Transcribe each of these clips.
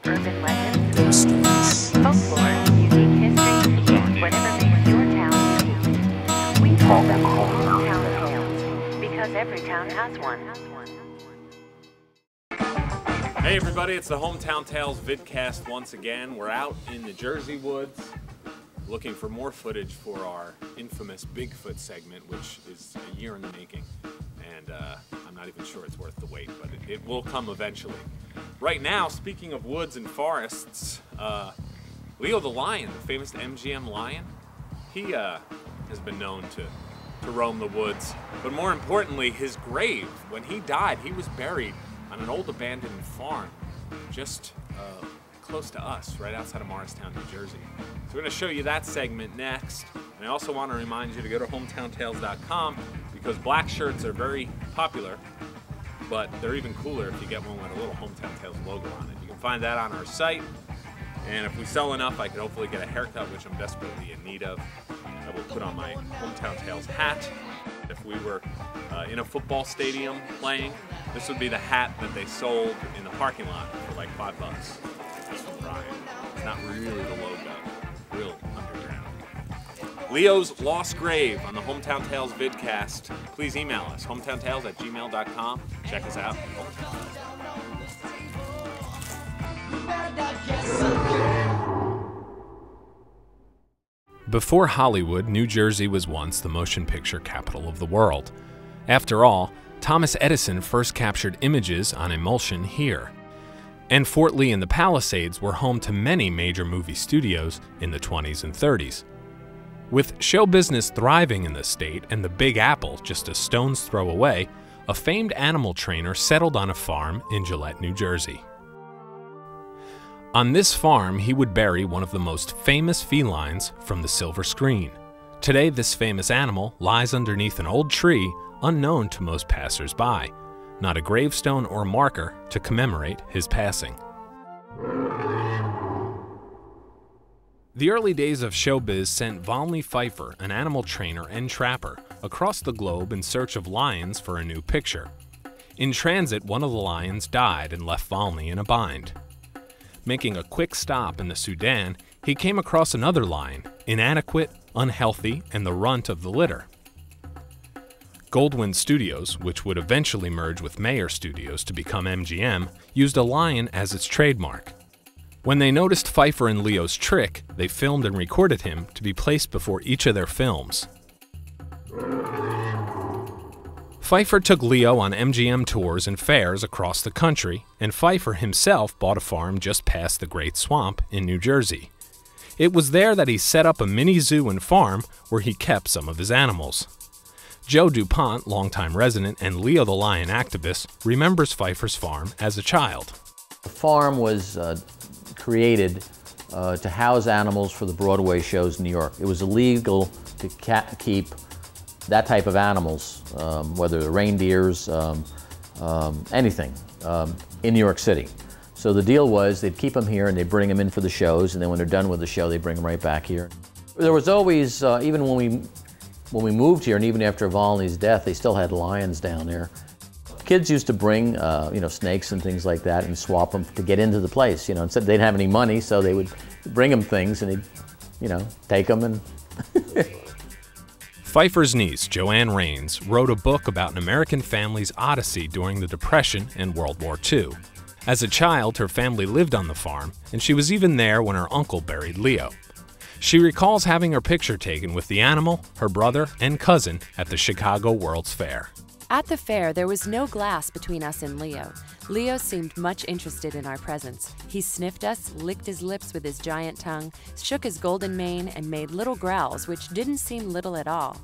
urban legends, folklore, unique history, whatever makes your town unique. We call them hometown tales because every town has one. Hey everybody, it's the Hometown Tales vidcast once again. We're out in the Jersey woods looking for more footage for our infamous Bigfoot segment, which is a year in the making. And I'm not even sure it's worth the wait, but it will come eventually. Right now, speaking of woods and forests, Leo the Lion, the famous MGM Lion, he has been known to roam the woods. But more importantly, his grave, when he died, he was buried on an old abandoned farm just close to us, right outside of Morristown, New Jersey. So we're going to show you that segment next. And I also want to remind you to go to hometowntales.com because black shirts are very popular, but they're even cooler if you get one with a little Hometown Tales logo on it. You can find that on our site, and if we sell enough, I could hopefully get a haircut, which I'm desperately in need of. I will put on my Hometown Tales hat. If we were in a football stadium playing, this would be the hat that they sold in the parking lot for like $5. That's from Brian. It's not really the logo, real underground. Leo's Lost Grave on the Hometown Tales vidcast. Please email us, hometowntales@gmail.com. Check us out. Before Hollywood, New Jersey was once the motion picture capital of the world. After all, Thomas Edison first captured images on emulsion here. And Fort Lee and the Palisades were home to many major movie studios in the 20s and 30s. With show business thriving in the state and the Big Apple just a stone's throw away, a famed animal trainer settled on a farm in Gillette, New Jersey. On this farm, he would bury one of the most famous felines from the silver screen. Today, this famous animal lies underneath an old tree unknown to most passers-by, not a gravestone or marker to commemorate his passing. The early days of showbiz sent Volney Pfeiffer, an animal trainer and trapper, across the globe in search of lions for a new picture. In transit, one of the lions died and left Volney in a bind. Making a quick stop in the Sudan, he came across another lion, inadequate, unhealthy, and the runt of the litter. Goldwyn Studios, which would eventually merge with Mayer Studios to become MGM, used a lion as its trademark. When they noticed Pfeiffer and Leo's trick, they filmed and recorded him to be placed before each of their films. Pfeiffer took Leo on MGM tours and fairs across the country, and Pfeiffer himself bought a farm just past the Great Swamp in New Jersey. It was there that he set up a mini zoo and farm where he kept some of his animals. Joe DuPont, longtime resident and Leo the Lion activist, remembers Pfeiffer's farm as a child. The farm was created to house animals for the Broadway shows in New York. It was illegal to keep that type of animals, whether they're reindeers, anything, in New York City. So the deal was they'd keep them here and they'd bring them in for the shows, and then when they're done with the show, they bring them right back here. There was always, even when we moved here, and even after Volney's death, they still had lions down there. Kids used to bring, snakes and things like that and swap them to get into the place. Instead they didn't have any money, so they would bring them things and they'd, take them and. Pfeiffer's niece, Joanne Rains, wrote a book about an American family's odyssey during the Depression and World War II. As a child, her family lived on the farm, and she was even there when her uncle buried Leo. She recalls having her picture taken with the animal, her brother, and cousin at the Chicago World's Fair. At the fair, there was no glass between us and Leo. Leo seemed much interested in our presence. He sniffed us, licked his lips with his giant tongue, shook his golden mane, and made little growls, which didn't seem little at all.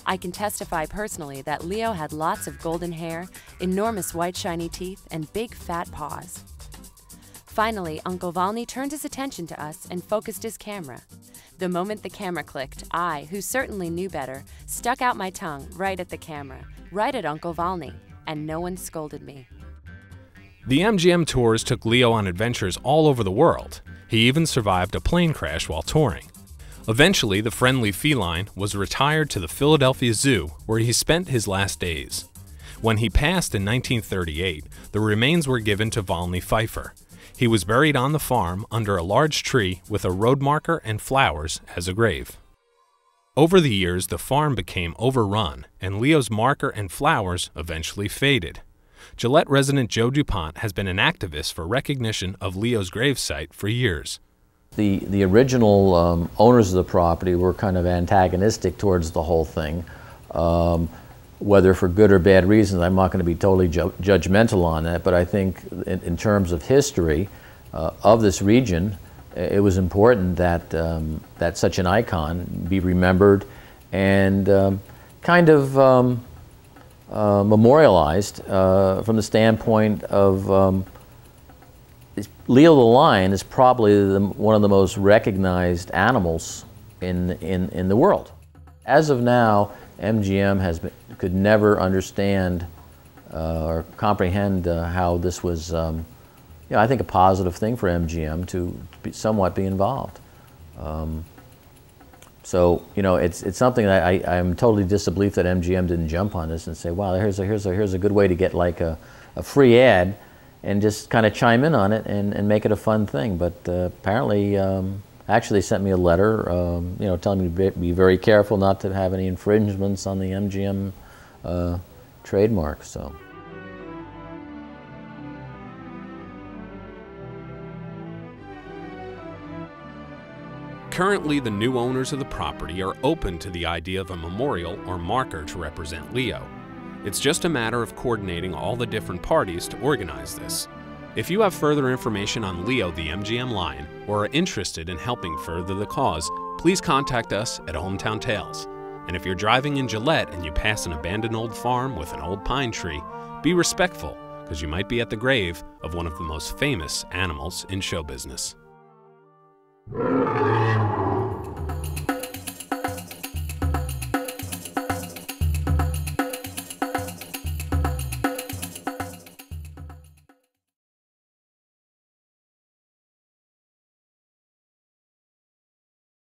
I can testify personally that Leo had lots of golden hair, enormous white shiny teeth, and big fat paws. Finally, Uncle Volney turned his attention to us and focused his camera. The moment the camera clicked, I, who certainly knew better, stuck out my tongue right at the camera, right at Uncle Volney, and no one scolded me. The MGM tours took Leo on adventures all over the world. He even survived a plane crash while touring. Eventually, the friendly feline was retired to the Philadelphia Zoo, where he spent his last days. When he passed in 1938, the remains were given to Volney Pfeiffer. He was buried on the farm under a large tree with a road marker and flowers as a grave. Over the years, the farm became overrun, and Leo's marker and flowers eventually faded. Gillette resident Joe DuPont has been an activist for recognition of Leo's gravesite for years. The original owners of the property were kind of antagonistic towards the whole thing, whether for good or bad reasons. I'm not going to be totally judgmental on that, but I think in terms of history of this region, it was important that that such an icon be remembered and kind of memorialized from the standpoint of Leo the lion is probably one of the most recognized animals in the world. As of now, MGM could never understand or comprehend how this was, I think, a positive thing for MGM to somewhat be involved. So, it's something that I'm totally disbelief that MGM didn't jump on this and say, wow, here's a good way to get like a free ad and just kind of chime in on it and make it a fun thing. But apparently, actually they sent me a letter, telling me to be very careful not to have any infringements on the MGM trademark. So. Currently, the new owners of the property are open to the idea of a memorial or marker to represent Leo. It's just a matter of coordinating all the different parties to organize this. If you have further information on Leo the MGM Lion or are interested in helping further the cause, please contact us at Hometown Tales. And if you're driving in Gillette and you pass an abandoned old farm with an old pine tree, be respectful, because you might be at the grave of one of the most famous animals in show business.